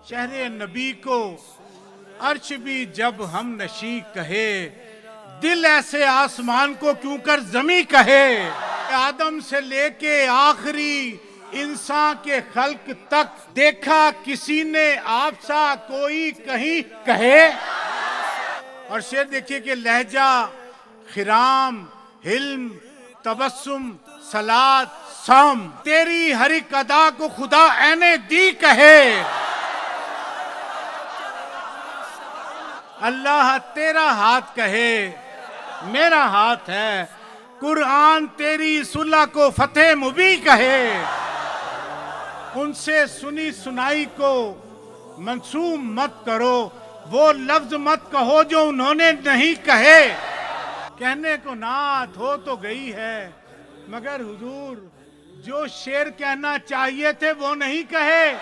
شہر نبی کو عرش بھی جب ہم نشی کہے، دل ایسے آسمان کو کیوں کر زمیں کہے۔ آدم سے لے کے آخری انسان کے خلق تک دیکھا کسی نے آپ سا کوئی کہیں کہے۔ اور شعر دیکھیے کہ لہجہ، خرام، حلم، تبسم، صلات، سام، تیری ہر ایک ادا کو خدا عین دی کہے۔ اللہ تیرا ہاتھ کہے میرا ہاتھ ہے، قرآن تیری صلح کو فتح مبین کہے۔ ان سے سنی سنائی کو منسوب مت کرو، وہ لفظ مت کہو جو انہوں نے نہیں کہے۔ کہنے کو نعت ہو تو گئی ہے، مگر حضور جو شعر کہنا چاہیے تھے وہ نہیں کہے۔